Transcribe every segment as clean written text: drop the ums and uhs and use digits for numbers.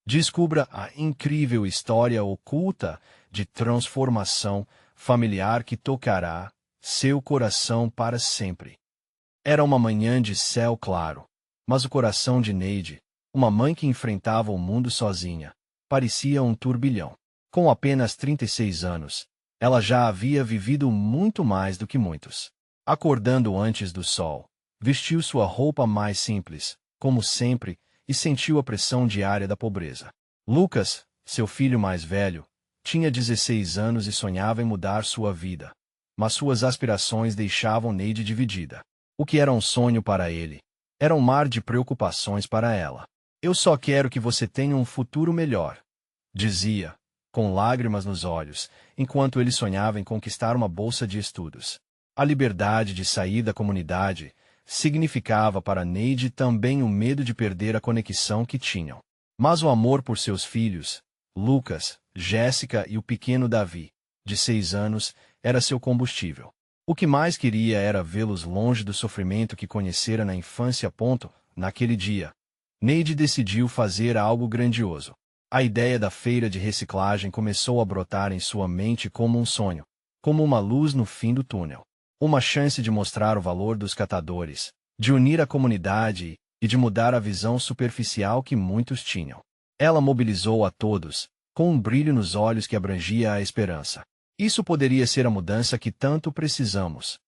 Descubra a incrível história oculta de transformação familiar que tocará seu coração para sempre. Era uma manhã de céu claro, mas o coração de Neide, uma mãe que enfrentava o mundo sozinha, parecia um turbilhão. Com apenas 36 anos, ela já havia vivido muito mais do que muitos. Acordando antes do sol, vestiu sua roupa mais simples, como sempre, e sentiu a pressão diária da pobreza. Lucas, seu filho mais velho, tinha 16 anos e sonhava em mudar sua vida. Mas suas aspirações deixavam Neide dividida. O que era um sonho para ele era um mar de preocupações para ela. Eu só quero que você tenha um futuro melhor, dizia, com lágrimas nos olhos, enquanto ele sonhava em conquistar uma bolsa de estudos. A liberdade de sair da comunidade significava para Neide também o medo de perder a conexão que tinham. Mas o amor por seus filhos, Lucas, Jéssica e o pequeno Davi, de 6 anos, era seu combustível. O que mais queria era vê-los longe do sofrimento que conhecera na infância. Naquele dia, Neide decidiu fazer algo grandioso. A ideia da feira de reciclagem começou a brotar em sua mente como um sonho, como uma luz no fim do túnel. Uma chance de mostrar o valor dos catadores, de unir a comunidade e de mudar a visão superficial que muitos tinham. Ela mobilizou a todos, com um brilho nos olhos que abrangia a esperança. Isso poderia ser a mudança que tanto precisamos,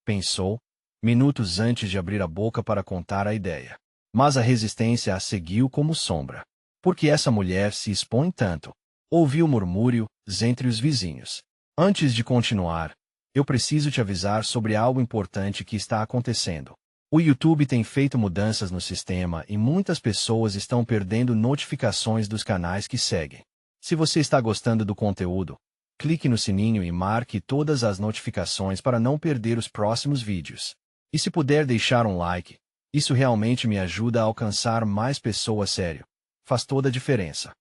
pensou, minutos antes de abrir a boca para contar a ideia. Mas a resistência a seguiu como sombra. Por que essa mulher se expõe tanto? Ouviu murmúrios entre os vizinhos. Antes de continuar, eu preciso te avisar sobre algo importante que está acontecendo. O YouTube tem feito mudanças no sistema e muitas pessoas estão perdendo notificações dos canais que seguem. Se você está gostando do conteúdo, clique no sininho e marque todas as notificações para não perder os próximos vídeos. E se puder deixar um like, isso realmente me ajuda a alcançar mais pessoas. Sério. Faz toda a diferença.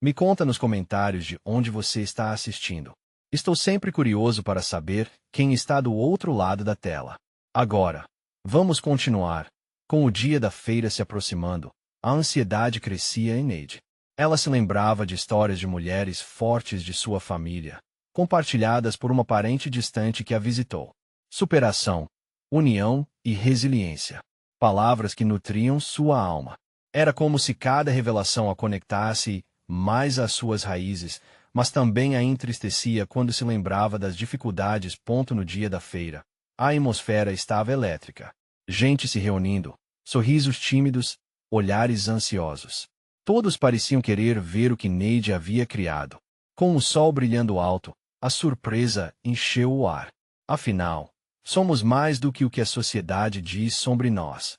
Me conta nos comentários de onde você está assistindo. Estou sempre curioso para saber quem está do outro lado da tela. Agora, vamos continuar. Com o dia da feira se aproximando, a ansiedade crescia em Neide. Ela se lembrava de histórias de mulheres fortes de sua família, compartilhadas por uma parente distante que a visitou. Superação, união e resiliência. Palavras que nutriam sua alma. Era como se cada revelação a conectasse mais às suas raízes, mas também a entristecia quando se lembrava das dificuldades. No dia da feira, a atmosfera estava elétrica. Gente se reunindo, sorrisos tímidos, olhares ansiosos. Todos pareciam querer ver o que Neide havia criado. Com o sol brilhando alto, a surpresa encheu o ar. Afinal, somos mais do que o que a sociedade diz sobre nós.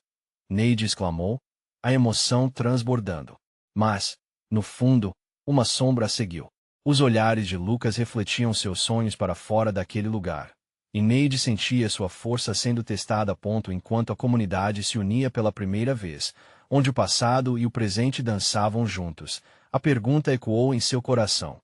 Neide exclamou, a emoção transbordando. Mas, no fundo, uma sombra a seguiu. Os olhares de Lucas refletiam seus sonhos para fora daquele lugar. E Neide sentia sua força sendo testada. Enquanto a comunidade se unia pela primeira vez, onde o passado e o presente dançavam juntos, a pergunta ecoou em seu coração.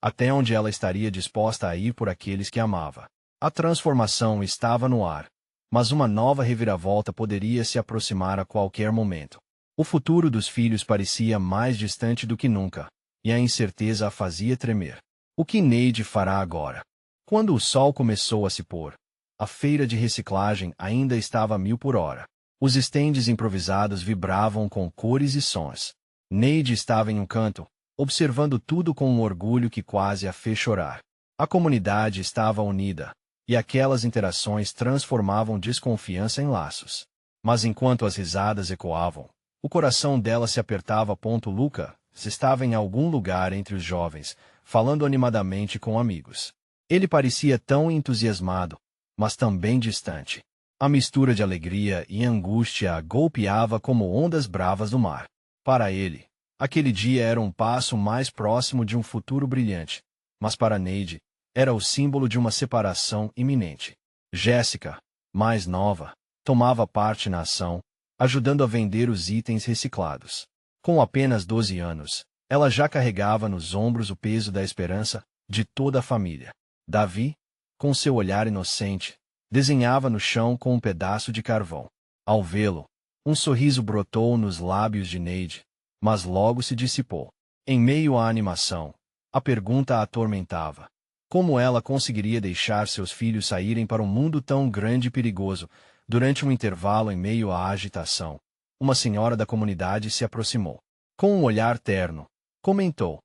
Até onde ela estaria disposta a ir por aqueles que amava? A transformação estava no ar, mas uma nova reviravolta poderia se aproximar a qualquer momento. O futuro dos filhos parecia mais distante do que nunca, e a incerteza a fazia tremer. O que Neide fará agora? Quando o sol começou a se pôr, a feira de reciclagem ainda estava a 1000 por hora. Os estendes improvisados vibravam com cores e sons. Neide estava em um canto, observando tudo com um orgulho que quase a fez chorar. A comunidade estava unida, e aquelas interações transformavam desconfiança em laços. Mas enquanto as risadas ecoavam, o coração dela se apertava. Lucas estava em algum lugar entre os jovens, falando animadamente com amigos. Ele parecia tão entusiasmado, mas também distante. A mistura de alegria e angústia a golpeava como ondas bravas do mar. Para ele, aquele dia era um passo mais próximo de um futuro brilhante, mas para Neide, era o símbolo de uma separação iminente. Jéssica, mais nova, tomava parte na ação, ajudando a vender os itens reciclados. Com apenas 12 anos, ela já carregava nos ombros o peso da esperança de toda a família. Davi, com seu olhar inocente, desenhava no chão com um pedaço de carvão. Ao vê-lo, um sorriso brotou nos lábios de Neide, mas logo se dissipou. Em meio à animação, a pergunta a atormentava. Como ela conseguiria deixar seus filhos saírem para um mundo tão grande e perigoso, durante um intervalo em meio à agitação? Uma senhora da comunidade se aproximou. Com um olhar terno, comentou: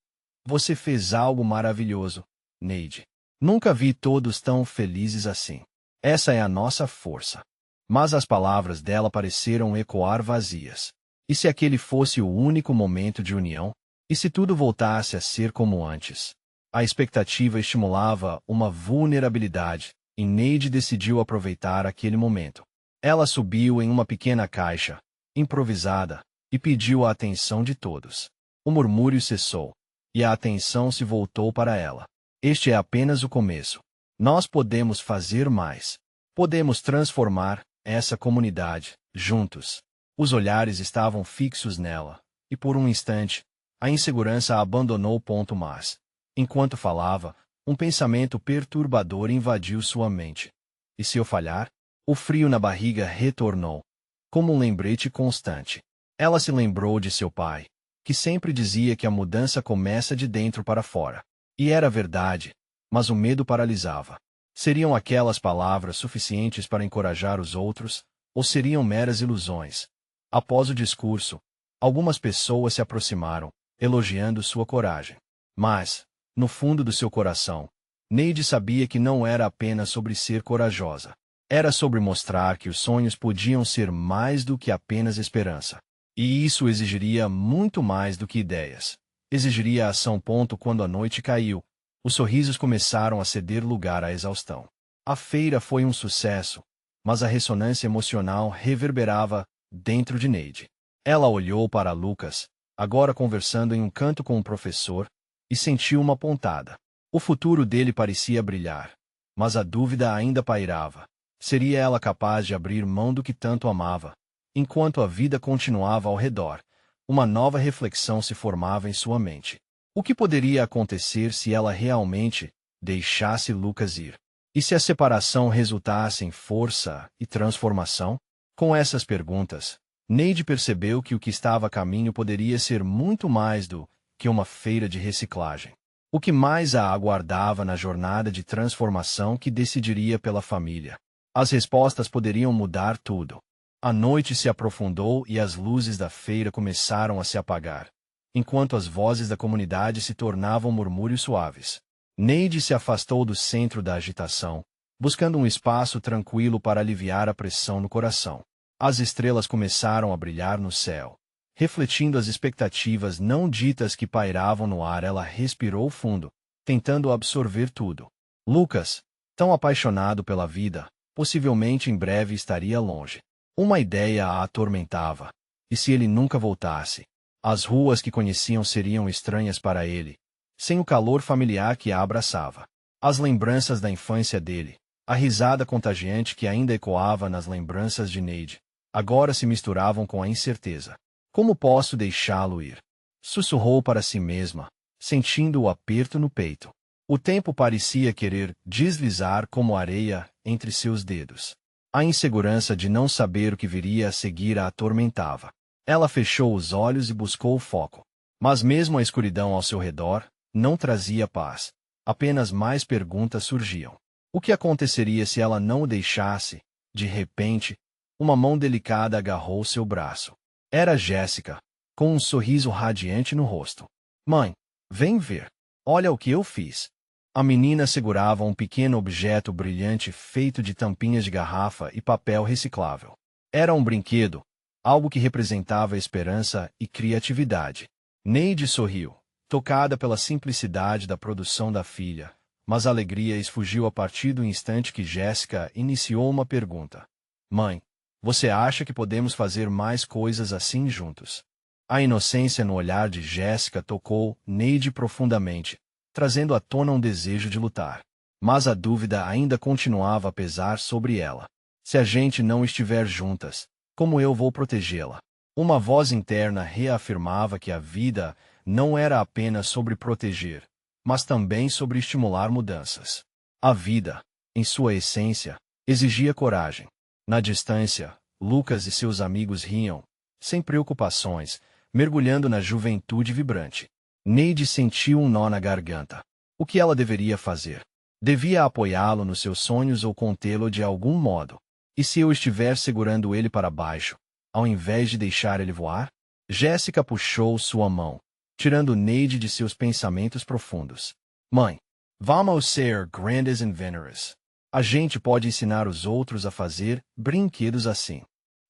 "Você fez algo maravilhoso, Neide. Nunca vi todos tão felizes assim. Essa é a nossa força." Mas as palavras dela pareceram ecoar vazias. E se aquele fosse o único momento de união? E se tudo voltasse a ser como antes? A expectativa estimulava uma vulnerabilidade, e Neide decidiu aproveitar aquele momento. Ela subiu em uma pequena caixa, improvisada, e pediu a atenção de todos. O murmúrio cessou, e a atenção se voltou para ela. Este é apenas o começo. Nós podemos fazer mais. Podemos transformar essa comunidade, juntos. Os olhares estavam fixos nela, e por um instante, a insegurança a abandonou. Mas, enquanto falava, um pensamento perturbador invadiu sua mente. E se eu falhar? O frio na barriga retornou, como um lembrete constante. Ela se lembrou de seu pai, que sempre dizia que a mudança começa de dentro para fora. E era verdade, mas o medo paralisava. Seriam aquelas palavras suficientes para encorajar os outros, ou seriam meras ilusões? Após o discurso, algumas pessoas se aproximaram, elogiando sua coragem. Mas, no fundo do seu coração, Neide sabia que não era apenas sobre ser corajosa. Era sobre mostrar que os sonhos podiam ser mais do que apenas esperança. E isso exigiria muito mais do que ideias. Exigiria ação. Quando a noite caiu, os sorrisos começaram a ceder lugar à exaustão. A feira foi um sucesso, mas a ressonância emocional reverberava dentro de Neide. Ela olhou para Lucas, agora conversando em um canto com o professor, e sentiu uma pontada. O futuro dele parecia brilhar, mas a dúvida ainda pairava. Seria ela capaz de abrir mão do que tanto amava? Enquanto a vida continuava ao redor, uma nova reflexão se formava em sua mente. O que poderia acontecer se ela realmente deixasse Lucas ir? E se a separação resultasse em força e transformação? Com essas perguntas, Neide percebeu que o que estava a caminho poderia ser muito mais do que uma feira de reciclagem. O que mais a aguardava na jornada de transformação que decidiria pela família. As respostas poderiam mudar tudo. A noite se aprofundou e as luzes da feira começaram a se apagar, enquanto as vozes da comunidade se tornavam murmúrios suaves. Neide se afastou do centro da agitação, buscando um espaço tranquilo para aliviar a pressão no coração. As estrelas começaram a brilhar no céu, refletindo as expectativas não ditas que pairavam no ar. Ela respirou fundo, tentando absorver tudo. Lucas, tão apaixonado pela vida, possivelmente em breve estaria longe. Uma ideia a atormentava. E se ele nunca voltasse? As ruas que conheciam seriam estranhas para ele, sem o calor familiar que a abraçava. As lembranças da infância dele, a risada contagiante que ainda ecoava nas lembranças de Neide, agora se misturavam com a incerteza. Como posso deixá-lo ir? Sussurrou para si mesma, sentindo o aperto no peito. O tempo parecia querer deslizar como areia entre seus dedos. A insegurança de não saber o que viria a seguir a atormentava. Ela fechou os olhos e buscou o foco. Mas mesmo a escuridão ao seu redor não trazia paz. Apenas mais perguntas surgiam. O que aconteceria se ela não o deixasse? De repente, uma mão delicada agarrou seu braço. Era Jéssica, com um sorriso radiante no rosto. "Mãe, vem ver. Olha o que eu fiz." A menina segurava um pequeno objeto brilhante feito de tampinhas de garrafa e papel reciclável. Era um brinquedo, algo que representava esperança e criatividade. Neide sorriu, tocada pela simplicidade da produção da filha, mas a alegria esfugiu a partir do instante que Jéssica iniciou uma pergunta. "Mãe, você acha que podemos fazer mais coisas assim juntos?" A inocência no olhar de Jéssica tocou Neide profundamente, trazendo à tona um desejo de lutar. Mas a dúvida ainda continuava a pesar sobre ela. "Se a gente não estiver juntas, como eu vou protegê-la?" Uma voz interna reafirmava que a vida não era apenas sobre proteger, mas também sobre estimular mudanças. A vida, em sua essência, exigia coragem. Na distância, Lucas e seus amigos riam, sem preocupações, mergulhando na juventude vibrante. Neide sentiu um nó na garganta. O que ela deveria fazer? Devia apoiá-lo nos seus sonhos ou contê-lo de algum modo? E se eu estiver segurando ele para baixo, ao invés de deixar ele voar? Jéssica puxou sua mão, tirando Neide de seus pensamentos profundos. Mãe, vamos ser grandes inventores. A gente pode ensinar os outros a fazer brinquedos assim.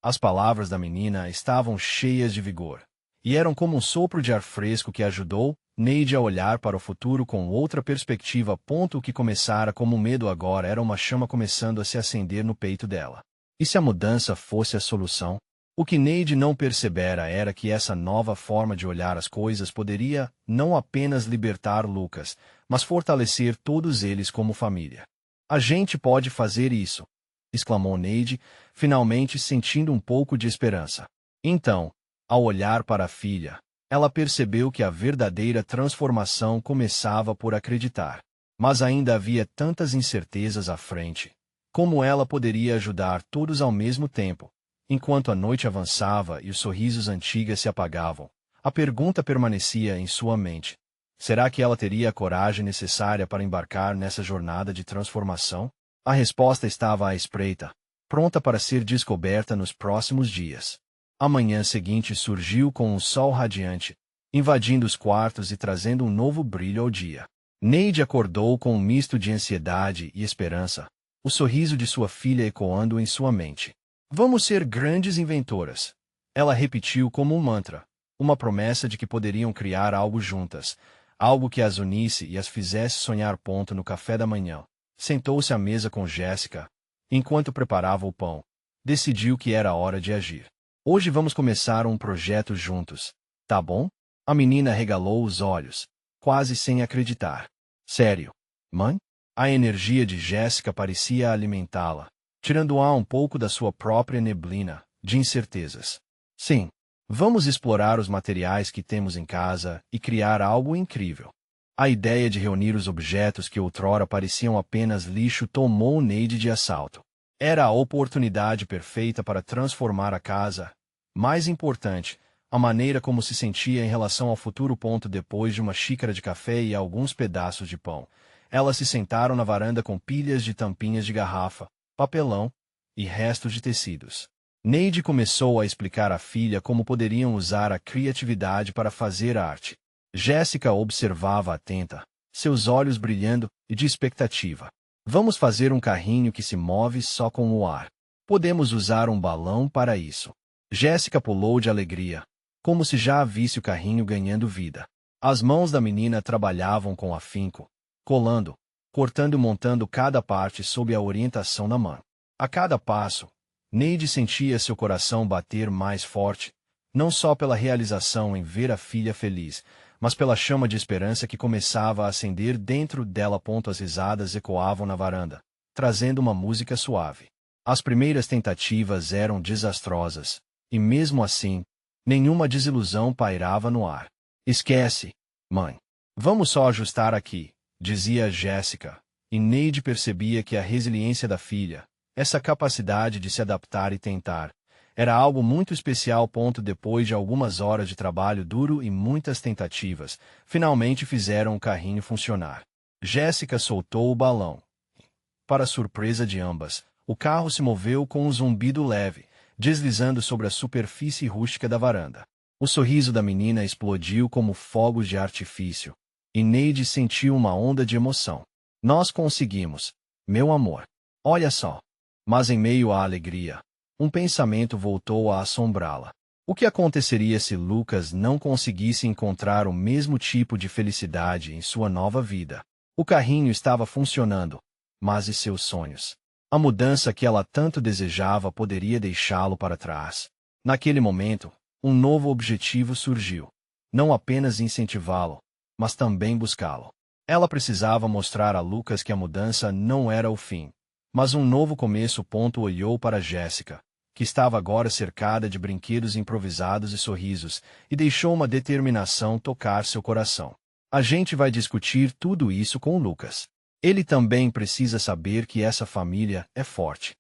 As palavras da menina estavam cheias de vigor, e eram como um sopro de ar fresco que ajudou Neide a olhar para o futuro com outra perspectiva. O que começara como medo agora era uma chama começando a se acender no peito dela. E se a mudança fosse a solução? O que Neide não percebera era que essa nova forma de olhar as coisas poderia não apenas libertar Lucas, mas fortalecer todos eles como família. A gente pode fazer isso, exclamou Neide, finalmente sentindo um pouco de esperança. Então, ao olhar para a filha, ela percebeu que a verdadeira transformação começava por acreditar. Mas ainda havia tantas incertezas à frente. Como ela poderia ajudar todos ao mesmo tempo? Enquanto a noite avançava e os sorrisos antigos se apagavam, a pergunta permanecia em sua mente. Será que ela teria a coragem necessária para embarcar nessa jornada de transformação? A resposta estava à espreita, pronta para ser descoberta nos próximos dias. A manhã seguinte surgiu com um sol radiante, invadindo os quartos e trazendo um novo brilho ao dia. Neide acordou com um misto de ansiedade e esperança, o sorriso de sua filha ecoando em sua mente. Vamos ser grandes inventoras. Ela repetiu como um mantra, uma promessa de que poderiam criar algo juntas, algo que as unisse e as fizesse sonhar. No café da manhã, sentou-se à mesa com Jéssica. Enquanto preparava o pão, decidiu que era hora de agir. Hoje vamos começar um projeto juntos, tá bom? A menina regalou os olhos, quase sem acreditar. Sério, mãe? A energia de Jéssica parecia alimentá-la, tirando-a um pouco da sua própria neblina de incertezas. Sim, vamos explorar os materiais que temos em casa e criar algo incrível. A ideia de reunir os objetos que outrora pareciam apenas lixo tomou Neide de assalto. Era a oportunidade perfeita para transformar a casa. Mais importante, a maneira como se sentia em relação ao futuro. Depois de uma xícara de café e alguns pedaços de pão, elas se sentaram na varanda com pilhas de tampinhas de garrafa, papelão e restos de tecidos. Neide começou a explicar à filha como poderiam usar a criatividade para fazer arte. Jéssica observava atenta, seus olhos brilhando e de expectativa. Vamos fazer um carrinho que se move só com o ar. Podemos usar um balão para isso. Jéssica pulou de alegria, como se já visse o carrinho ganhando vida. As mãos da menina trabalhavam com afinco, colando, cortando e montando cada parte sob a orientação da mãe. A cada passo, Neide sentia seu coração bater mais forte, não só pela realização em ver a filha feliz, mas pela chama de esperança que começava a acender dentro dela. As risadas ecoavam na varanda, trazendo uma música suave. As primeiras tentativas eram desastrosas, e mesmo assim, nenhuma desilusão pairava no ar. Esquece, mãe. Vamos só ajustar aqui, dizia Jéssica, e Neide percebia que a resiliência da filha, essa capacidade de se adaptar e tentar, era algo muito especial. Depois de algumas horas de trabalho duro e muitas tentativas, finalmente fizeram o carrinho funcionar. Jéssica soltou o balão. Para surpresa de ambas, o carro se moveu com um zumbido leve, deslizando sobre a superfície rústica da varanda. O sorriso da menina explodiu como fogos de artifício, e Neide sentiu uma onda de emoção. Nós conseguimos, meu amor. Olha só. Mas em meio à alegria, um pensamento voltou a assombrá-la. O que aconteceria se Lucas não conseguisse encontrar o mesmo tipo de felicidade em sua nova vida? O carrinho estava funcionando, mas e seus sonhos? A mudança que ela tanto desejava poderia deixá-lo para trás. Naquele momento, um novo objetivo surgiu. Não apenas incentivá-lo, mas também buscá-lo. Ela precisava mostrar a Lucas que a mudança não era o fim, mas um novo começo. Olhou para Jéssica, que estava agora cercada de brinquedos improvisados e sorrisos, e deixou uma determinação tocar seu coração. A gente vai discutir tudo isso com Lucas. Ele também precisa saber que essa família é forte.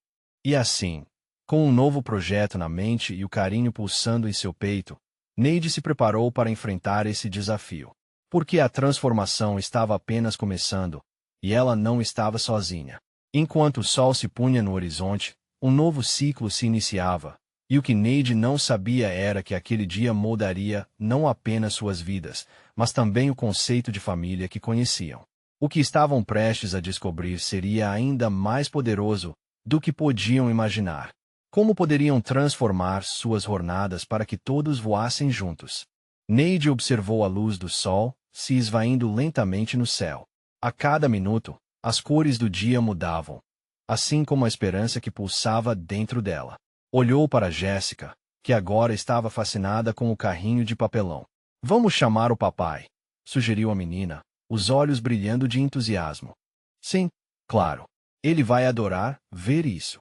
E assim, com um novo projeto na mente e o carinho pulsando em seu peito, Neide se preparou para enfrentar esse desafio. Porque a transformação estava apenas começando, e ela não estava sozinha. Enquanto o sol se punha no horizonte, um novo ciclo se iniciava, e o que Neide não sabia era que aquele dia moldaria não apenas suas vidas, mas também o conceito de família que conheciam. O que estavam prestes a descobrir seria ainda mais poderoso do que podiam imaginar. Como poderiam transformar suas jornadas para que todos voassem juntos? Neide observou a luz do sol se esvaindo lentamente no céu. A cada minuto, as cores do dia mudavam, assim como a esperança que pulsava dentro dela. Olhou para Jéssica, que agora estava fascinada com o carrinho de papelão. Vamos chamar o papai, sugeriu a menina, os olhos brilhando de entusiasmo. Sim, claro. Ele vai adorar ver isso.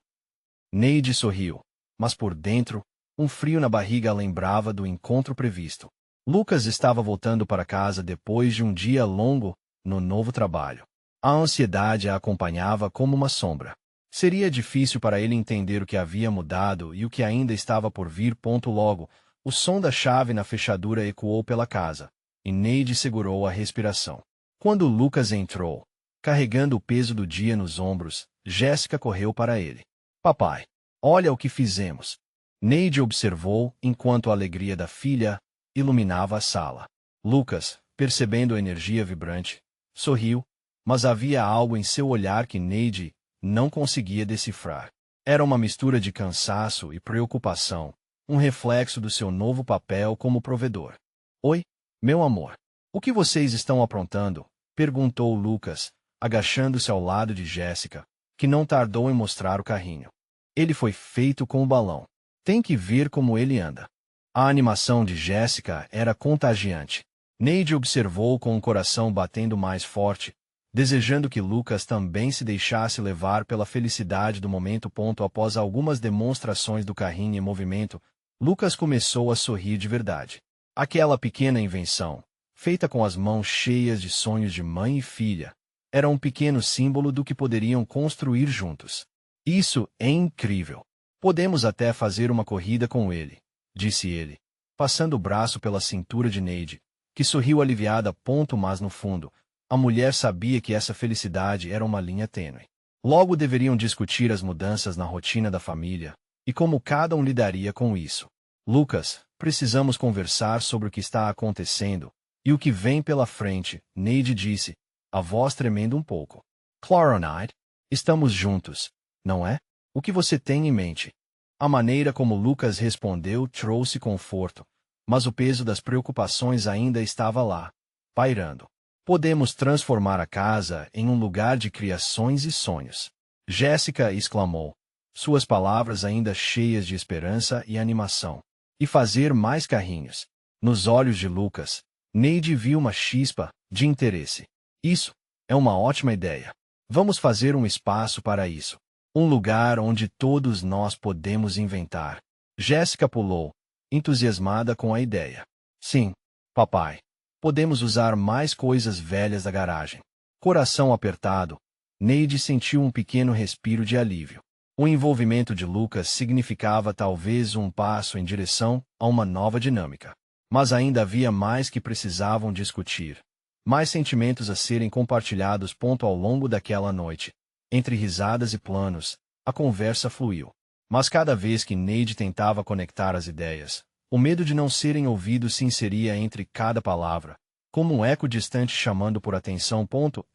Neide sorriu, mas por dentro, um frio na barriga a lembrava do encontro previsto. Lucas estava voltando para casa depois de um dia longo no novo trabalho. A ansiedade a acompanhava como uma sombra. Seria difícil para ele entender o que havia mudado e o que ainda estava por vir. Logo, o som da chave na fechadura ecoou pela casa, e Neide segurou a respiração. Quando Lucas entrou, carregando o peso do dia nos ombros, Jéssica correu para ele. Papai, olha o que fizemos. Neide observou enquanto a alegria da filha iluminava a sala. Lucas, percebendo a energia vibrante, sorriu, mas havia algo em seu olhar que Neide não conseguia decifrar. Era uma mistura de cansaço e preocupação, um reflexo do seu novo papel como provedor. Oi, meu amor. O que vocês estão aprontando? Perguntou Lucas, agachando-se ao lado de Jéssica, que não tardou em mostrar o carrinho. Ele foi feito com o balão. Tem que ver como ele anda. A animação de Jéssica era contagiante. Neide observou com o coração batendo mais forte, desejando que Lucas também se deixasse levar pela felicidade do momento. Após algumas demonstrações do carrinho em movimento, Lucas começou a sorrir de verdade. Aquela pequena invenção, feita com as mãos cheias de sonhos de mãe e filha, era um pequeno símbolo do que poderiam construir juntos. Isso é incrível. Podemos até fazer uma corrida com ele, disse ele, passando o braço pela cintura de Neide, que sorriu aliviada. Mas no fundo, a mulher sabia que essa felicidade era uma linha tênue. Logo deveriam discutir as mudanças na rotina da família e como cada um lidaria com isso. Lucas, precisamos conversar sobre o que está acontecendo e o que vem pela frente, Neide disse, a voz tremendo um pouco. Claronide, estamos juntos, não é? O que você tem em mente? A maneira como Lucas respondeu trouxe conforto, mas o peso das preocupações ainda estava lá, pairando. Podemos transformar a casa em um lugar de criações e sonhos. Jéssica exclamou, suas palavras ainda cheias de esperança e animação. E fazer mais carrinhos. Nos olhos de Lucas, Neide viu uma chispa de interesse. Isso é uma ótima ideia. Vamos fazer um espaço para isso. Um lugar onde todos nós podemos inventar. Jéssica pulou, entusiasmada com a ideia. Sim, papai. Podemos usar mais coisas velhas da garagem. Coração apertado, Neide sentiu um pequeno respiro de alívio. O envolvimento de Lucas significava talvez um passo em direção a uma nova dinâmica. Mas ainda havia mais que precisavam discutir. Mais sentimentos a serem compartilhados. Ao longo daquela noite, entre risadas e planos, a conversa fluiu. Mas cada vez que Neide tentava conectar as ideias, o medo de não serem ouvidos se inseria entre cada palavra, como um eco distante chamando por atenção.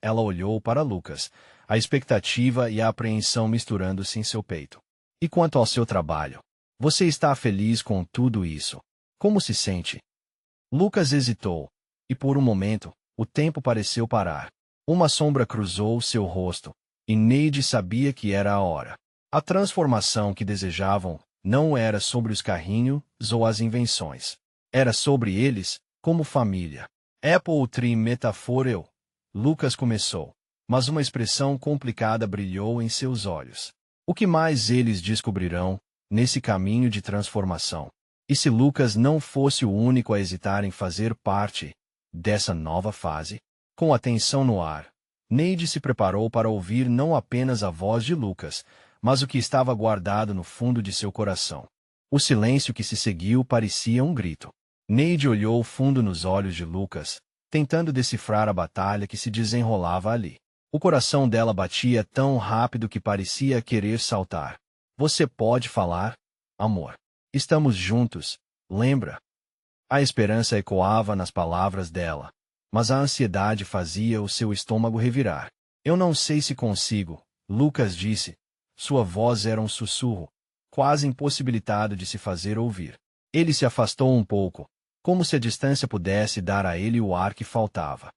Ela olhou para Lucas, a expectativa e a apreensão misturando-se em seu peito. E quanto ao seu trabalho? Você está feliz com tudo isso? Como se sente? Lucas hesitou, e por um momento, o tempo pareceu parar. Uma sombra cruzou seu rosto, e Neide sabia que era a hora. A transformação que desejavam não era sobre os carrinhos ou as invenções. Era sobre eles, como família. Apple Tree Metaphorel. Lucas começou, mas uma expressão complicada brilhou em seus olhos. O que mais eles descobrirão nesse caminho de transformação? E se Lucas não fosse o único a hesitar em fazer parte dessa nova fase? Com a tensão no ar, Neide se preparou para ouvir não apenas a voz de Lucas, mas o que estava guardado no fundo de seu coração. O silêncio que se seguiu parecia um grito. Neide olhou fundo nos olhos de Lucas, tentando decifrar a batalha que se desenrolava ali. O coração dela batia tão rápido que parecia querer saltar. Você pode falar, amor. Estamos juntos, lembra? A esperança ecoava nas palavras dela, mas a ansiedade fazia o seu estômago revirar. Eu não sei se consigo, Lucas disse. Sua voz era um sussurro, quase impossibilitado de se fazer ouvir. Ele se afastou um pouco, como se a distância pudesse dar a ele o ar que faltava.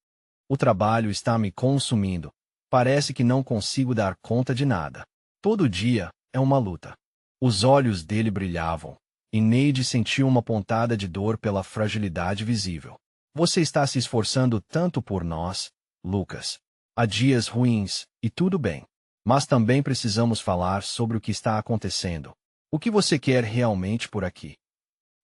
O trabalho está me consumindo. Parece que não consigo dar conta de nada. Todo dia é uma luta. Os olhos dele brilhavam, e Neide sentiu uma pontada de dor pela fragilidade visível. Você está se esforçando tanto por nós, Lucas. Há dias ruins, e tudo bem. Mas também precisamos falar sobre o que está acontecendo. O que você quer realmente por aqui?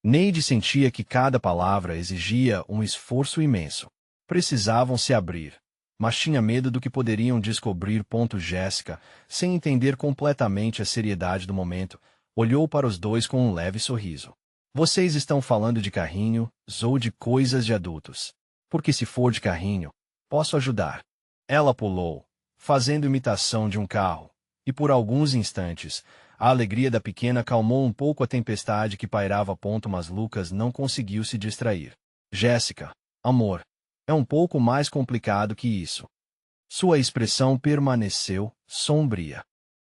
Neide sentia que cada palavra exigia um esforço imenso. Precisavam se abrir, mas tinha medo do que poderiam descobrir. Jéssica, sem entender completamente a seriedade do momento, olhou para os dois com um leve sorriso. Vocês estão falando de carrinho, ou de coisas de adultos? Porque se for de carrinho, posso ajudar. Ela pulou, fazendo imitação de um carro, e por alguns instantes, a alegria da pequena acalmou um pouco a tempestade que pairava. Mas Lucas não conseguiu se distrair. Jéssica, amor, é um pouco mais complicado que isso. Sua expressão permaneceu sombria.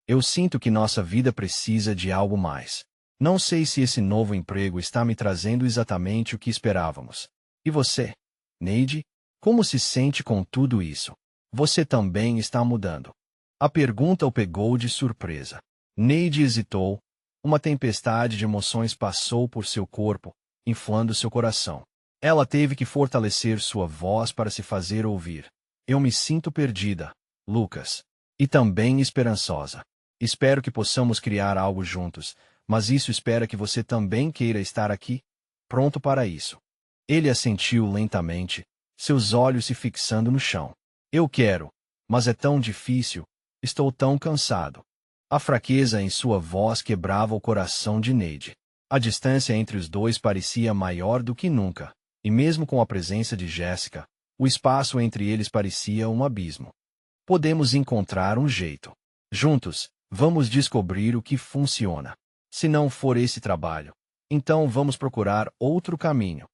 Eu sinto que nossa vida precisa de algo mais. Não sei se esse novo emprego está me trazendo exatamente o que esperávamos. E você, Neide, como se sente com tudo isso? Você também está mudando. A pergunta o pegou de surpresa. Neide hesitou. Uma tempestade de emoções passou por seu corpo, inflando seu coração. Ela teve que fortalecer sua voz para se fazer ouvir. Eu me sinto perdida, Lucas. E também esperançosa. Espero que possamos criar algo juntos, mas isso espera que você também queira estar aqui, pronto para isso. Ele assentiu lentamente, seus olhos se fixando no chão. Eu quero, mas é tão difícil, estou tão cansado. A fraqueza em sua voz quebrava o coração de Neide. A distância entre os dois parecia maior do que nunca, e mesmo com a presença de Jéssica, o espaço entre eles parecia um abismo. Podemos encontrar um jeito. Juntos, vamos descobrir o que funciona. Se não for esse trabalho, então vamos procurar outro caminho.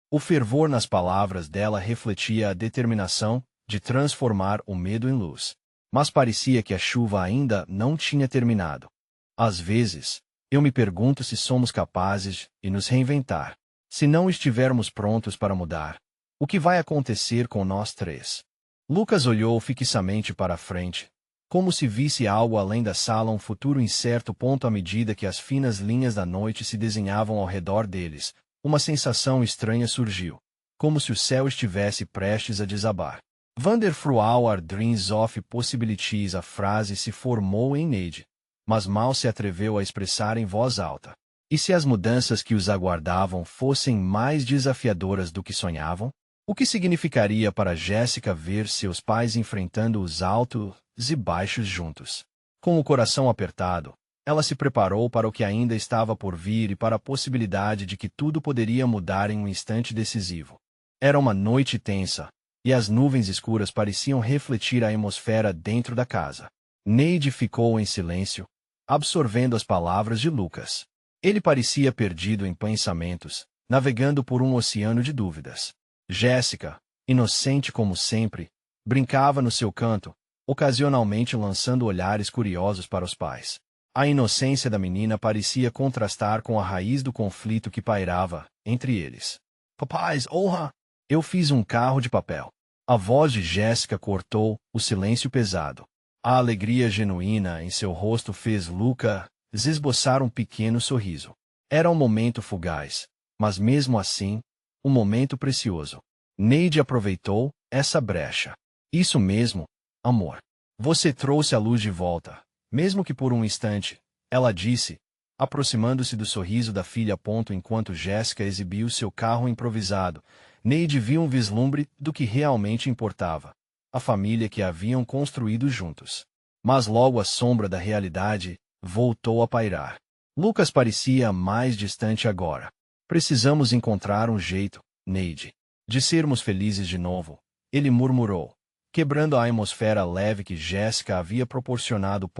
O fervor nas palavras dela refletia a determinação de transformar o medo em luz. Mas parecia que a chuva ainda não tinha terminado. Às vezes, eu me pergunto se somos capazes de nos reinventar. Se não estivermos prontos para mudar, o que vai acontecer com nós três? Lucas olhou fixamente para a frente, como se visse algo além da sala, um futuro incerto. À medida que as finas linhas da noite se desenhavam ao redor deles, uma sensação estranha surgiu, como se o céu estivesse prestes a desabar. Wonderful our dreams of possibilities. A frase se formou em Neide, mas mal se atreveu a expressar em voz alta. E se as mudanças que os aguardavam fossem mais desafiadoras do que sonhavam? O que significaria para Jéssica ver seus pais enfrentando os altos e baixos juntos? Com o coração apertado, ela se preparou para o que ainda estava por vir e para a possibilidade de que tudo poderia mudar em um instante decisivo. Era uma noite tensa, e as nuvens escuras pareciam refletir a atmosfera dentro da casa. Neide ficou em silêncio, absorvendo as palavras de Lucas. Ele parecia perdido em pensamentos, navegando por um oceano de dúvidas. Jéssica, inocente como sempre, brincava no seu canto, ocasionalmente lançando olhares curiosos para os pais. A inocência da menina parecia contrastar com a raiz do conflito que pairava entre eles. Papais, honra! Eu fiz um carro de papel. A voz de Jéssica cortou o silêncio pesado. A alegria genuína em seu rosto fez Lucas esboçar um pequeno sorriso. Era um momento fugaz, mas mesmo assim, um momento precioso. Neide aproveitou essa brecha. Isso mesmo, amor. Você trouxe a luz de volta, mesmo que por um instante, ela disse, aproximando-se do sorriso da filha. Enquanto Jéssica exibiu seu carro improvisado, Neide viu um vislumbre do que realmente importava: a família que haviam construído juntos. Mas logo a sombra da realidade voltou a pairar. Lucas parecia mais distante agora. Precisamos encontrar um jeito, Neide, de sermos felizes de novo, ele murmurou, quebrando a atmosfera leve que Jéssica havia proporcionado.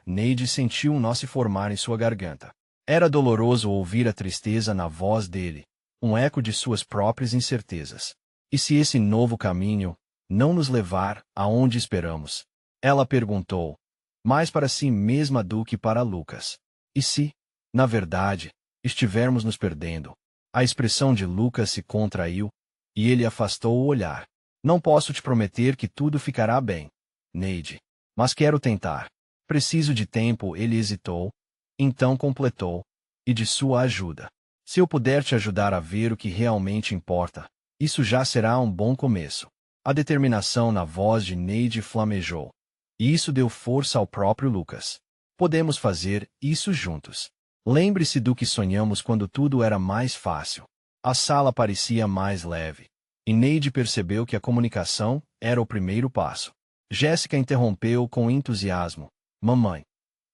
Neide sentiu um nó se formar em sua garganta. Era doloroso ouvir a tristeza na voz dele, um eco de suas próprias incertezas. E se esse novo caminho não nos levar aonde esperamos? Ela perguntou, mais para si mesma do que para Lucas. E se, na verdade, estivermos nos perdendo? A expressão de Lucas se contraiu, e ele afastou o olhar. Não posso te prometer que tudo ficará bem, Neide, mas quero tentar. Preciso de tempo. Ele hesitou, então completou, e de sua ajuda. Se eu puder te ajudar a ver o que realmente importa, isso já será um bom começo. A determinação na voz de Neide flamejou. E isso deu força ao próprio Lucas. Podemos fazer isso juntos. Lembre-se do que sonhamos quando tudo era mais fácil. A sala parecia mais leve. E Neide percebeu que a comunicação era o primeiro passo. Jéssica interrompeu com entusiasmo. Mamãe.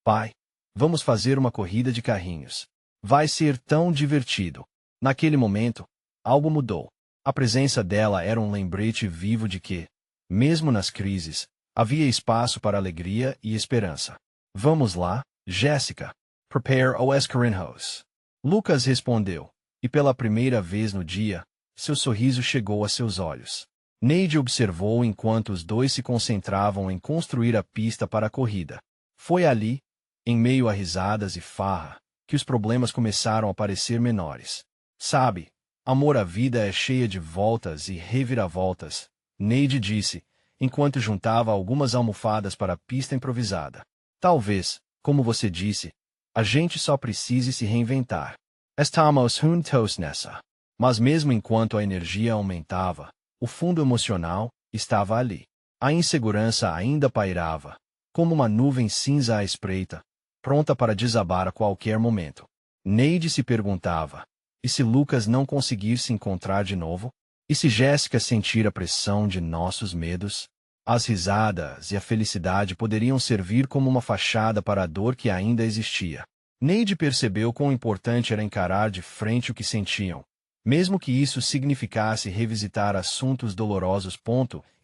Pai. Vamos fazer uma corrida de carrinhos. Vai ser tão divertido. Naquele momento, algo mudou. A presença dela era um lembrete vivo de que, mesmo nas crises, havia espaço para alegria e esperança. Vamos lá, Jéssica. Prepare os carrinhos. Lucas respondeu, e pela primeira vez no dia, seu sorriso chegou a seus olhos. Neide observou enquanto os dois se concentravam em construir a pista para a corrida. Foi ali, em meio a risadas e farra, que os problemas começaram a parecer menores. Sabe, amor, a vida é cheia de voltas e reviravoltas, Neide disse, enquanto juntava algumas almofadas para a pista improvisada. Talvez, como você disse, a gente só precise se reinventar. Estamos juntos nessa. Mas mesmo enquanto a energia aumentava, o fundo emocional estava ali. A insegurança ainda pairava, como uma nuvem cinza à espreita, pronta para desabar a qualquer momento. Neide se perguntava, e se Lucas não conseguir se encontrar de novo? E se Jéssica sentir a pressão de nossos medos? As risadas e a felicidade poderiam servir como uma fachada para a dor que ainda existia. Neide percebeu quão importante era encarar de frente o que sentiam, mesmo que isso significasse revisitar assuntos dolorosos.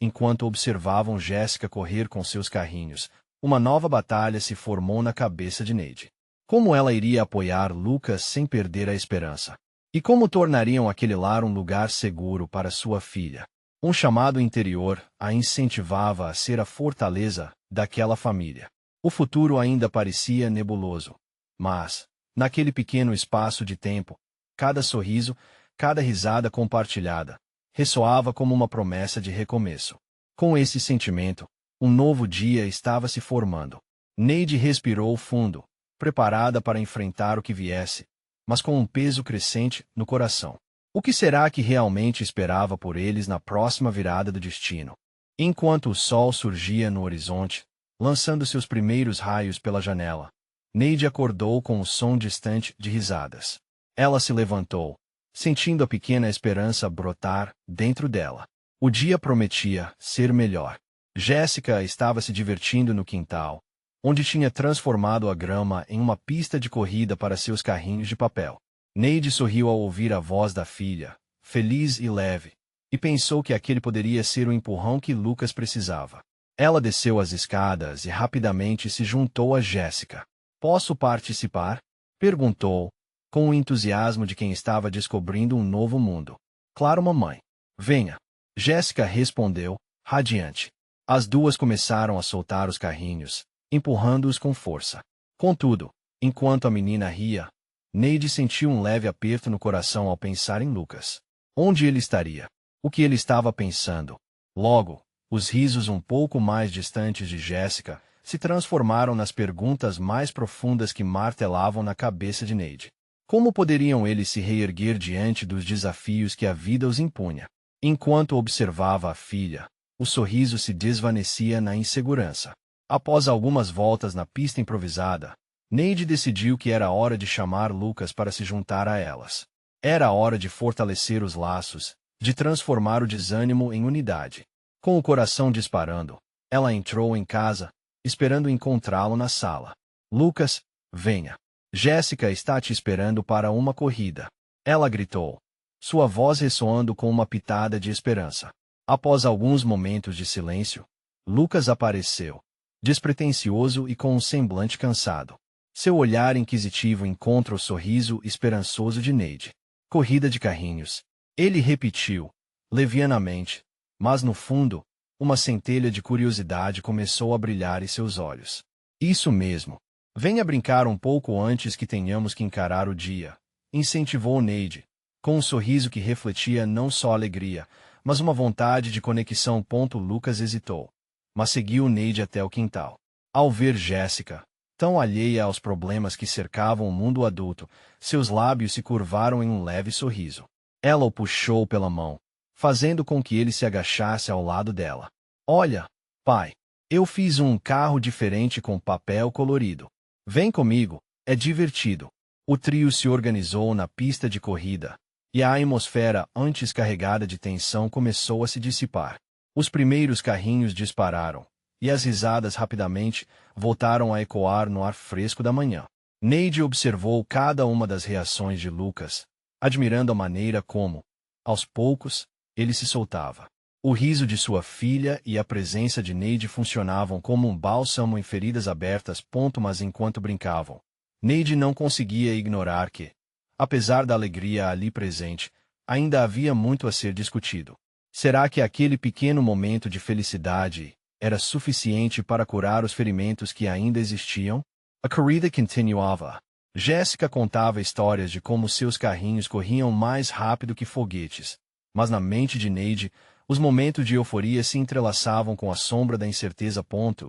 Enquanto observavam Jéssica correr com seus carrinhos, uma nova batalha se formou na cabeça de Neide. Como ela iria apoiar Lucas sem perder a esperança? E como tornariam aquele lar um lugar seguro para sua filha? Um chamado interior a incentivava a ser a fortaleza daquela família. O futuro ainda parecia nebuloso, mas, naquele pequeno espaço de tempo, cada sorriso, cada risada compartilhada, ressoava como uma promessa de recomeço. Com esse sentimento, um novo dia estava se formando. Neide respirou fundo, preparada para enfrentar o que viesse, mas com um peso crescente no coração. O que será que realmente esperava por eles na próxima virada do destino? Enquanto o sol surgia no horizonte, lançando seus primeiros raios pela janela, Neide acordou com o som distante de risadas. Ela se levantou, sentindo a pequena esperança brotar dentro dela. O dia prometia ser melhor. Jéssica estava se divertindo no quintal, onde tinha transformado a grama em uma pista de corrida para seus carrinhos de papel. Neide sorriu ao ouvir a voz da filha, feliz e leve, e pensou que aquele poderia ser o empurrão que Lucas precisava. Ela desceu as escadas e rapidamente se juntou a Jéssica. Posso participar? Perguntou, com o entusiasmo de quem estava descobrindo um novo mundo. Claro, mamãe. Venha. Jéssica respondeu, radiante. As duas começaram a soltar os carrinhos, empurrando-os com força. Contudo, enquanto a menina ria, Neide sentiu um leve aperto no coração ao pensar em Lucas. Onde ele estaria? O que ele estava pensando? Logo, os risos um pouco mais distantes de Jéssica se transformaram nas perguntas mais profundas que martelavam na cabeça de Neide. Como poderiam eles se reerguer diante dos desafios que a vida os impunha? Enquanto observava a filha, o sorriso se desvanecia na insegurança. Após algumas voltas na pista improvisada, Neide decidiu que era hora de chamar Lucas para se juntar a elas. Era hora de fortalecer os laços, de transformar o desânimo em unidade. Com o coração disparando, ela entrou em casa, esperando encontrá-lo na sala. Lucas, venha. Jéssica está te esperando para uma corrida. Ela gritou, sua voz ressoando com uma pitada de esperança. Após alguns momentos de silêncio, Lucas apareceu, despretensioso e com um semblante cansado. Seu olhar inquisitivo encontra o sorriso esperançoso de Neide. Corrida de carrinhos. Ele repetiu, levianamente, mas no fundo, uma centelha de curiosidade começou a brilhar em seus olhos. Isso mesmo. Venha brincar um pouco antes que tenhamos que encarar o dia, incentivou Neide, com um sorriso que refletia não só alegria, mas uma vontade de conexão. Lucas hesitou, mas seguiu Neide até o quintal. Ao ver Jéssica, tão alheia aos problemas que cercavam o mundo adulto, seus lábios se curvaram em um leve sorriso. Ela o puxou pela mão, fazendo com que ele se agachasse ao lado dela. Olha, pai, eu fiz um carro diferente com papel colorido. Vem comigo, é divertido. O trio se organizou na pista de corrida, e a atmosfera antes carregada de tensão começou a se dissipar. Os primeiros carrinhos dispararam, e as risadas rapidamente voltaram a ecoar no ar fresco da manhã. Neide observou cada uma das reações de Lucas, admirando a maneira como, aos poucos, ele se soltava. O riso de sua filha e a presença de Neide funcionavam como um bálsamo em feridas abertas. Mas enquanto brincavam, Neide não conseguia ignorar que, apesar da alegria ali presente, ainda havia muito a ser discutido. Será que aquele pequeno momento de felicidade era suficiente para curar os ferimentos que ainda existiam? A corrida continuava. Jéssica contava histórias de como seus carrinhos corriam mais rápido que foguetes, mas na mente de Neide, os momentos de euforia se entrelaçavam com a sombra da incerteza.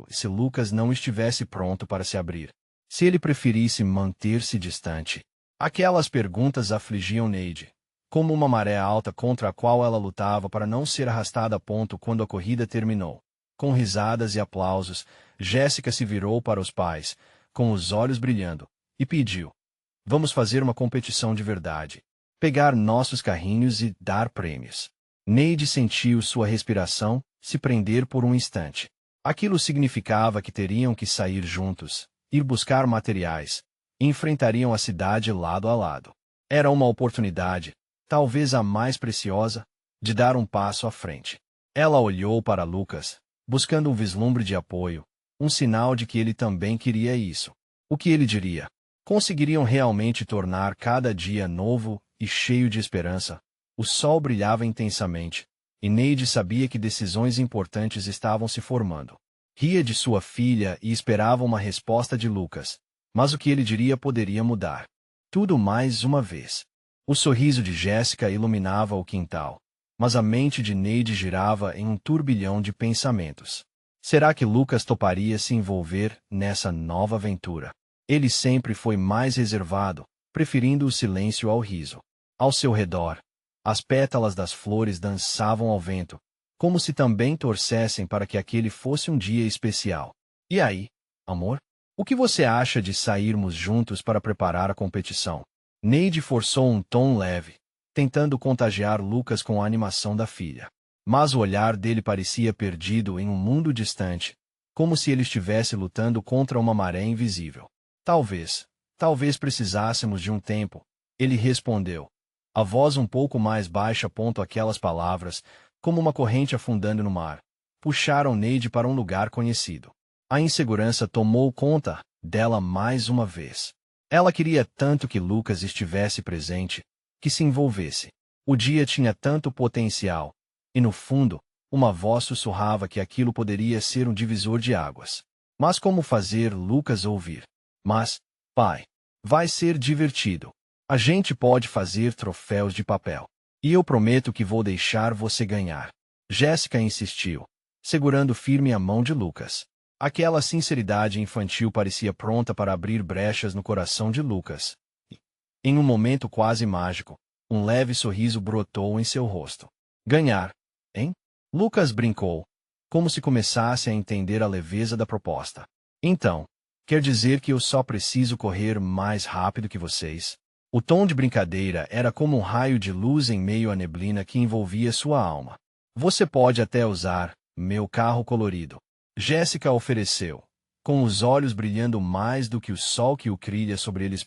Se Lucas não estivesse pronto para se abrir, se ele preferisse manter-se distante. Aquelas perguntas afligiam Neide, como uma maré alta contra a qual ela lutava para não ser arrastada. Quando a corrida terminou, com risadas e aplausos, Jéssica se virou para os pais, com os olhos brilhando, e pediu: vamos fazer uma competição de verdade. Pegar nossos carrinhos e dar prêmios. Neide sentiu sua respiração se prender por um instante. Aquilo significava que teriam que sair juntos, ir buscar materiais, e enfrentariam a cidade lado a lado. Era uma oportunidade, talvez a mais preciosa, de dar um passo à frente. Ela olhou para Lucas, buscando um vislumbre de apoio, um sinal de que ele também queria isso. O que ele diria? Conseguiriam realmente tornar cada dia novo e cheio de esperança? O sol brilhava intensamente, e Neide sabia que decisões importantes estavam se formando. Ria de sua filha e esperava uma resposta de Lucas, mas o que ele diria poderia mudar. Tudo mais uma vez. O sorriso de Jéssica iluminava o quintal, mas a mente de Neide girava em um turbilhão de pensamentos. Será que Lucas toparia se envolver nessa nova aventura? Ele sempre foi mais reservado, preferindo o silêncio ao riso. Ao seu redor, as pétalas das flores dançavam ao vento, como se também torcessem para que aquele fosse um dia especial. E aí, amor? O que você acha de sairmos juntos para preparar a competição? Neide forçou um tom leve, tentando contagiar Lucas com a animação da filha. Mas o olhar dele parecia perdido em um mundo distante, como se ele estivesse lutando contra uma maré invisível. Talvez precisássemos de um tempo, ele respondeu, a voz um pouco mais baixa. Aquelas palavras, como uma corrente afundando no mar, puxaram Neide para um lugar conhecido. A insegurança tomou conta dela mais uma vez. Ela queria tanto que Lucas estivesse presente, que se envolvesse. O dia tinha tanto potencial, e no fundo, uma voz sussurrava que aquilo poderia ser um divisor de águas. Mas como fazer Lucas ouvir? Mas, pai, vai ser divertido. A gente pode fazer troféus de papel. E eu prometo que vou deixar você ganhar. Jéssica insistiu, segurando firme a mão de Lucas. Aquela sinceridade infantil parecia pronta para abrir brechas no coração de Lucas. E, em um momento quase mágico, um leve sorriso brotou em seu rosto. Ganhar, hein? Lucas brincou, como se começasse a entender a leveza da proposta. Então, quer dizer que eu só preciso correr mais rápido que vocês? O tom de brincadeira era como um raio de luz em meio à neblina que envolvia sua alma. Você pode até usar meu carro colorido. Jéssica ofereceu, Com os olhos brilhando mais do que o sol que o crilha sobre eles.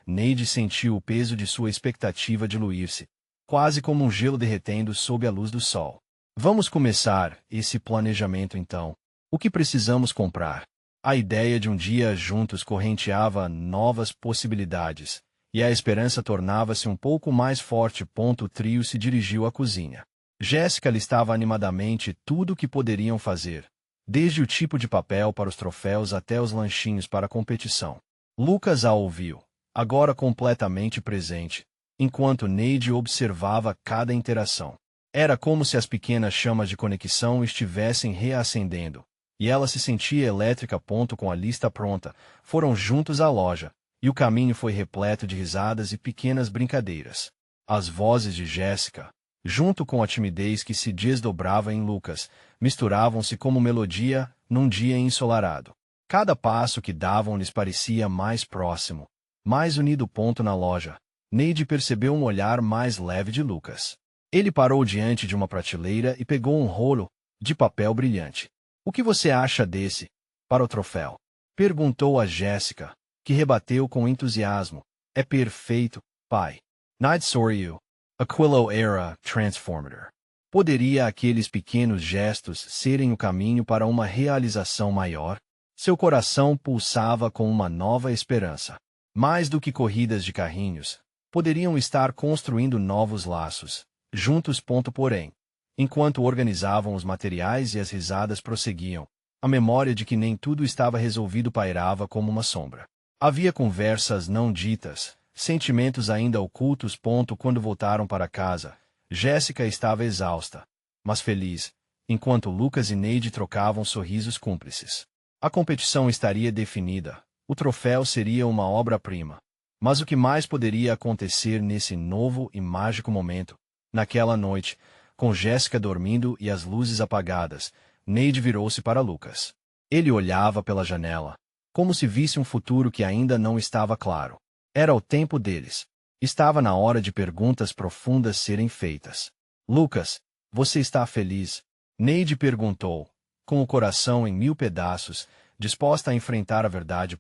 Neide sentiu o peso de sua expectativa diluir-se, quase como um gelo derretendo sob a luz do sol. Vamos começar esse planejamento então. O que precisamos comprar? A ideia de um dia juntos correnteava novas possibilidades, e a esperança tornava-se um pouco mais forte. O trio se dirigiu à cozinha. Jéssica listava animadamente tudo o que poderiam fazer, desde o tipo de papel para os troféus até os lanchinhos para a competição. Lucas a ouviu, agora completamente presente, enquanto Neide observava cada interação. Era como se as pequenas chamas de conexão estivessem reacendendo, e ela se sentia elétrica. Com a lista pronta, foram juntos à loja, e o caminho foi repleto de risadas e pequenas brincadeiras. As vozes de Jéssica, junto com a timidez que se desdobrava em Lucas, misturavam-se como melodia num dia ensolarado. Cada passo que davam lhes parecia mais próximo, mais unido. Na loja, Neide percebeu um olhar mais leve de Lucas. Ele parou diante de uma prateleira e pegou um rolo de papel brilhante. O que você acha desse? Para o troféu? Perguntou a Jéssica, que rebateu com entusiasmo. É perfeito, pai. Night Soryu. Aquilo era transformador. Poderia aqueles pequenos gestos serem o caminho para uma realização maior? Seu coração pulsava com uma nova esperança. Mais do que corridas de carrinhos, poderiam estar construindo novos laços, juntos. Porém, enquanto organizavam os materiais e as risadas prosseguiam, a memória de que nem tudo estava resolvido pairava como uma sombra. Havia conversas não ditas, sentimentos ainda ocultos. Quando voltaram para casa, Jéssica estava exausta, mas feliz, enquanto Lucas e Neide trocavam sorrisos cúmplices. A competição estaria definida, o troféu seria uma obra-prima. Mas o que mais poderia acontecer nesse novo e mágico momento? Naquela noite, com Jéssica dormindo e as luzes apagadas, Neide virou-se para Lucas. Ele olhava pela janela, como se visse um futuro que ainda não estava claro. Era o tempo deles. Estava na hora de perguntas profundas serem feitas. Lucas, você está feliz? Neide perguntou, com o coração em 1000 pedaços, disposta a enfrentar a verdade.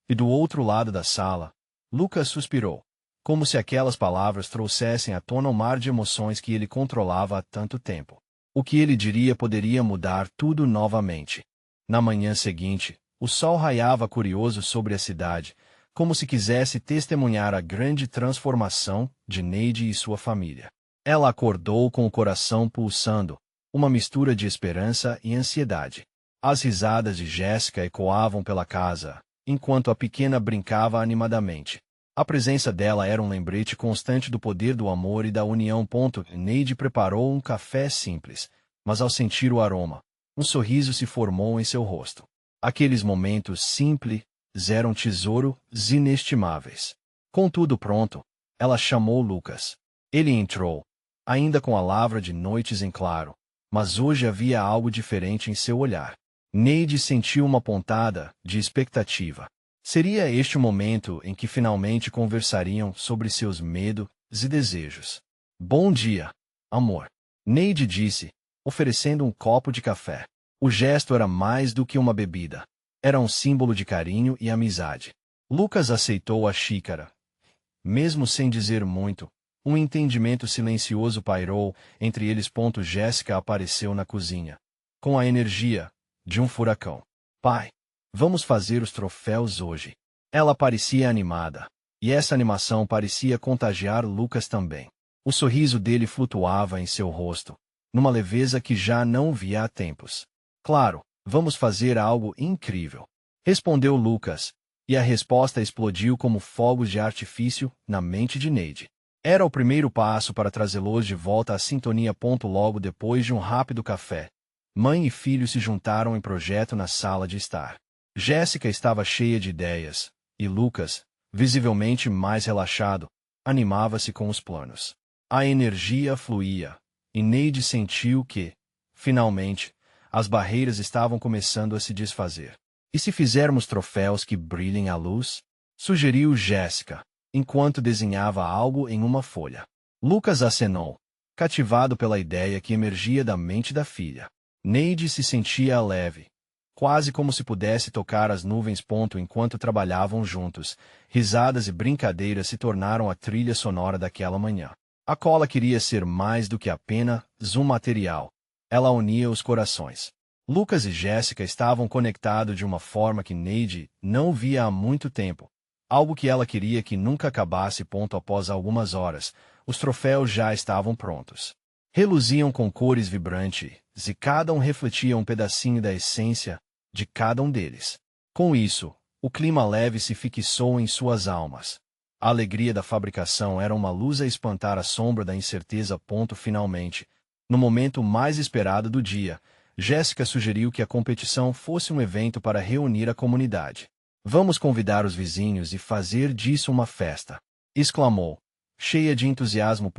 E do outro lado da sala, Lucas suspirou, como se aquelas palavras trouxessem à tona o mar de emoções que ele controlava há tanto tempo. O que ele diria poderia mudar tudo novamente. Na manhã seguinte, o sol raiava curioso sobre a cidade, como se quisesse testemunhar a grande transformação de Neide e sua família. Ela acordou com o coração pulsando, uma mistura de esperança e ansiedade. As risadas de Jéssica ecoavam pela casa, enquanto a pequena brincava animadamente. A presença dela era um lembrete constante do poder do amor e da união. Neide preparou um café simples, mas ao sentir o aroma, um sorriso se formou em seu rosto. Aqueles momentos simples eram tesouros inestimáveis. Com tudo pronto, ela chamou Lucas. Ele entrou, ainda com a lavra de noites em claro, mas hoje havia algo diferente em seu olhar. Neide sentiu uma pontada de expectativa. Seria este o momento em que finalmente conversariam sobre seus medos e desejos. Bom dia, amor. Neide disse, oferecendo um copo de café. O gesto era mais do que uma bebida. Era um símbolo de carinho e amizade. Lucas aceitou a xícara. Mesmo sem dizer muito, um entendimento silencioso pairou entre eles. Jéssica apareceu na cozinha, com a energia de um furacão. Pai, vamos fazer os troféus hoje. Ela parecia animada, e essa animação parecia contagiar Lucas também. O sorriso dele flutuava em seu rosto, numa leveza que já não via há tempos. Claro, vamos fazer algo incrível, respondeu Lucas, e a resposta explodiu como fogos de artifício na mente de Neide. Era o primeiro passo para trazê-los de volta à sintonia. Logo depois de um rápido café, mãe e filho se juntaram em projeto na sala de estar. Jéssica estava cheia de ideias, e Lucas, visivelmente mais relaxado, animava-se com os planos. A energia fluía, e Neide sentiu que, finalmente, as barreiras estavam começando a se desfazer. E se fizermos troféus que brilhem à luz? Sugeriu Jéssica, enquanto desenhava algo em uma folha. Lucas acenou, cativado pela ideia que emergia da mente da filha. Neide se sentia leve, quase como se pudesse tocar as nuvens. Enquanto trabalhavam juntos, risadas e brincadeiras se tornaram a trilha sonora daquela manhã. A cola queria ser mais do que apenas um material. Ela unia os corações. Lucas e Jéssica estavam conectados de uma forma que Neide não via há muito tempo. Algo que ela queria que nunca acabasse. Após algumas horas, os troféus já estavam prontos. Reluziam com cores vibrantes, e cada um refletia um pedacinho da essência de cada um deles. Com isso, o clima leve se fixou em suas almas. A alegria da fabricação era uma luz a espantar a sombra da incerteza. Finalmente, no momento mais esperado do dia, Jéssica sugeriu que a competição fosse um evento para reunir a comunidade. Vamos convidar os vizinhos e fazer disso uma festa, exclamou, cheia de entusiasmo.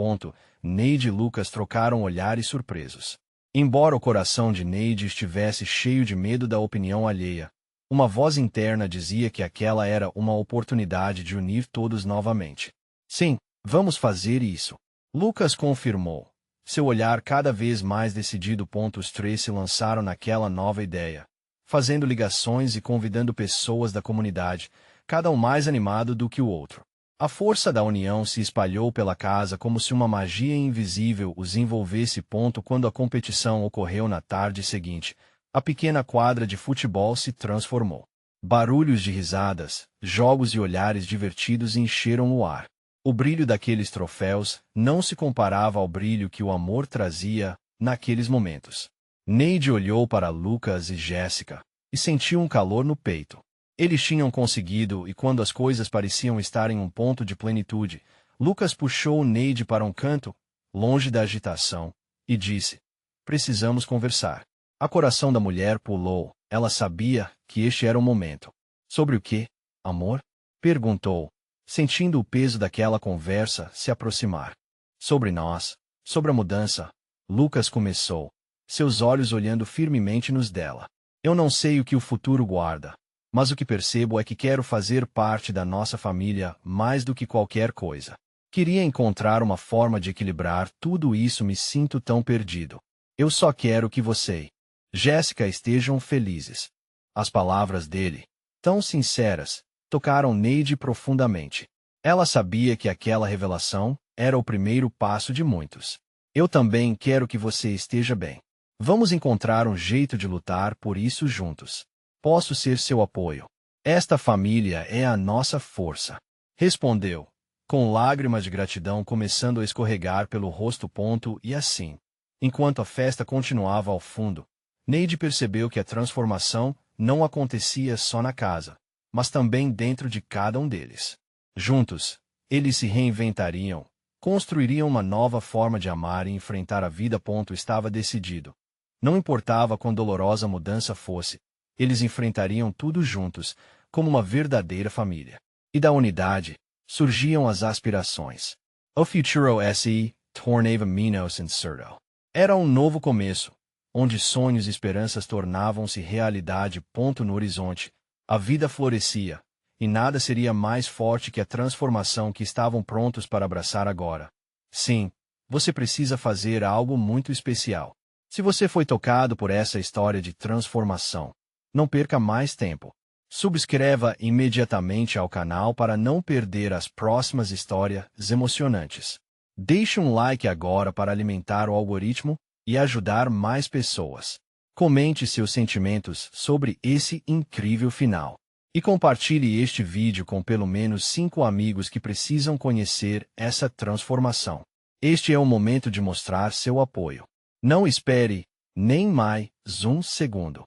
Neide e Lucas trocaram olhares surpresos. Embora o coração de Neide estivesse cheio de medo da opinião alheia, uma voz interna dizia que aquela era uma oportunidade de unir todos novamente. Sim, vamos fazer isso, Lucas confirmou, seu olhar cada vez mais decidido. Os três se lançaram naquela nova ideia, fazendo ligações e convidando pessoas da comunidade, cada um mais animado do que o outro. A força da união se espalhou pela casa como se uma magia invisível os envolvesse. Quando a competição ocorreu na tarde seguinte, a pequena quadra de futebol se transformou. Barulhos de risadas, jogos e olhares divertidos encheram o ar. O brilho daqueles troféus não se comparava ao brilho que o amor trazia naqueles momentos. Neide olhou para Lucas e Jéssica e sentiu um calor no peito. Eles tinham conseguido, e quando as coisas pareciam estar em um ponto de plenitude, Lucas puxou Neide para um canto, longe da agitação, e disse: "Precisamos conversar." A coração da mulher pulou. Ela sabia que este era o momento. "Sobre o quê, amor?" perguntou, sentindo o peso daquela conversa se aproximar. "Sobre nós, sobre a mudança." Lucas começou, seus olhos olhando firmemente nos dela. "Eu não sei o que o futuro guarda, mas o que percebo é que quero fazer parte da nossa família mais do que qualquer coisa. Queria encontrar uma forma de equilibrar tudo isso. Me sinto tão perdido. Eu só quero que você e Jéssica estejam felizes." As palavras dele, tão sinceras, tocaram Neide profundamente. Ela sabia que aquela revelação era o primeiro passo de muitos. "Eu também quero que você esteja bem. Vamos encontrar um jeito de lutar por isso juntos. Posso ser seu apoio. Esta família é a nossa força." Respondeu, com lágrimas de gratidão começando a escorregar pelo rosto. E assim, enquanto a festa continuava ao fundo, Neide percebeu que a transformação não acontecia só na casa, mas também dentro de cada um deles. Juntos, eles se reinventariam, construiriam uma nova forma de amar e enfrentar a vida. Estava decidido. Não importava quão dolorosa a mudança fosse, eles enfrentariam tudo juntos, como uma verdadeira família. E da unidade surgiam as aspirações. O futuro se tornava menos incerto. Era um novo começo, onde sonhos e esperanças tornavam-se realidade. No horizonte, a vida florescia, e nada seria mais forte que a transformação que estavam prontos para abraçar agora. Sim, você precisa fazer algo muito especial. Se você foi tocado por essa história de transformação, não perca mais tempo. Subscreva imediatamente ao canal para não perder as próximas histórias emocionantes. Deixe um like agora para alimentar o algoritmo e ajudar mais pessoas. Comente seus sentimentos sobre esse incrível final. E compartilhe este vídeo com pelo menos 5 amigos que precisam conhecer essa transformação. Este é o momento de mostrar seu apoio. Não espere nem mais um segundo.